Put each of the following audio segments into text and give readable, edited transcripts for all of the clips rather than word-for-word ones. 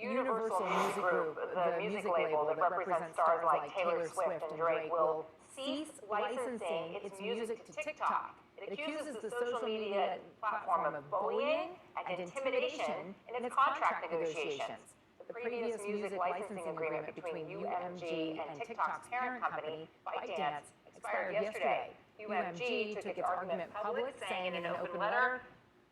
Universal Music Group, the music label that represents stars like Taylor Swift and Drake, will cease licensing its music to TikTok. It accuses the social media platform of bullying and intimidation in its contract negotiations. The previous music licensing agreement between UMG and TikTok's parent company, ByteDance, expired yesterday. UMG took its argument public, saying in an open letter,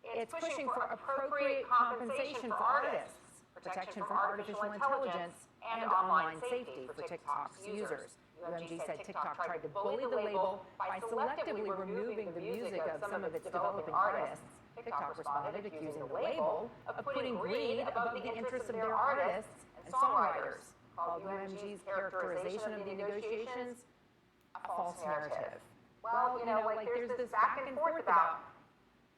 it's pushing for appropriate compensation for artists, protection from artificial intelligence, and online safety for TikTok's users. UMG said TikTok tried to bully the label by selectively removing the music of some of its developing artists. TikTok responded, accusing the label of putting greed above the interests of their artists and songwriters, called UMG's characterization of the negotiations a false narrative. Well, like there's this back and forth about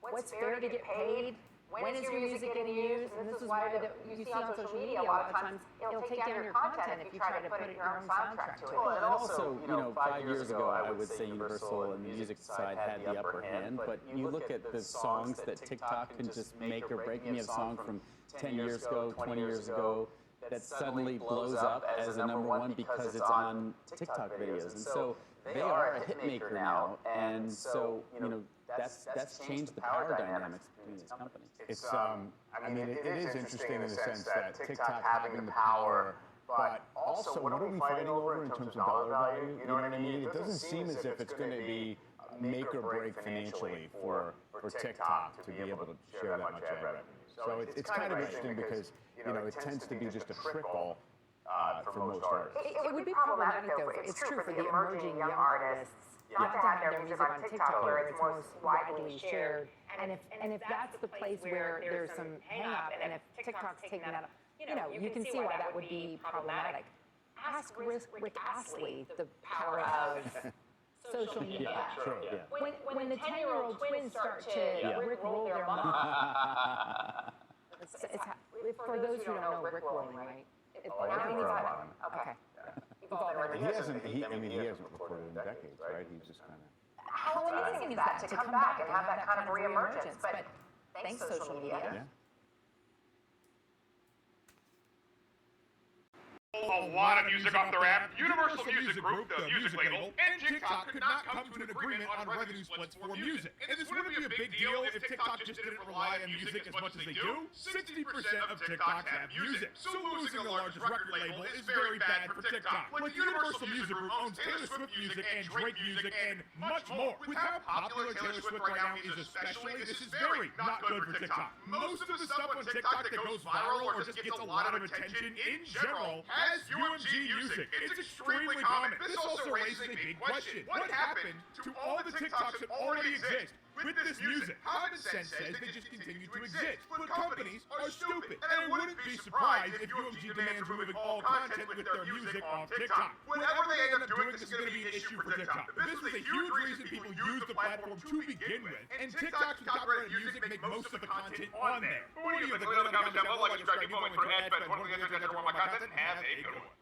what's fair to get paid, when is your music getting used, and this is why you see on social media a lot of times it'll take down your content if you try to put your own soundtrack to it. Well, and also, 5 years ago, I would say Universal and the music side had the upper hand, but you look at the songs that TikTok can just make or break, and you have a song from 10 years ago, 20 years ago, that suddenly blows up as a #1 because it's on TikTok videos. And so they are a hit maker now, and so, that's changed the power dynamics between these companies. It's, it is interesting in the sense that TikTok having the power, but also what are we fighting over in terms of dollar value? You know what I mean? It doesn't seem as if it's going to be make or break financially for TikTok to be able to share that much ad revenue. So it's kind of interesting because, it tends to be just a trickle for most artists. It would be problematic, though. It's true for the emerging young artists not to have their music on TikTok where it's most widely shared. And if that's the place where there's some hang-up, and if TikTok's taking that up, you can see why that would be problematic. Ask Rick Astley the power of social media. Yeah, sure, yeah. When the 10-year-old twins start to rickroll their mom. For those who don't know rickrolling, right? Okay. He hasn't recorded in decades, right? He's just kind of... How amazing is that to come back and have that kind of reemergence? But thanks, social media. Yeah. A lot of music off their app. Universal Music Group, the music label, and TikTok could not come to an agreement on revenue splits for music. And this wouldn't be a big deal if TikTok just didn't rely on music as much as they do. 60% of TikTok have music, so losing the largest record label is very bad for TikTok. Like Universal Music Group owns Taylor Swift music and Drake music and much more. With how popular Taylor Swift right now is especially, this is very not good for TikTok. Most of the stuff on TikTok that goes viral or just gets a lot of attention in general has UMG music. It's extremely common. This also raises a big question. What happened to all the TikToks that already exist with this music? Common sense says they just continue to exist. But companies are stupid. And I wouldn't be surprised if UMG demands removing all content with their music off TikTok. Whenever they end up doing this, is going to be an issue for TikTok. This was a huge reason people use the platform to begin with. And TikTok's copyrighted music make most of the content on there. What do you think? Let me know in the comments down below. Like, subscribe, keep following for ad spend. One of the other guys that want my content. Have a good one.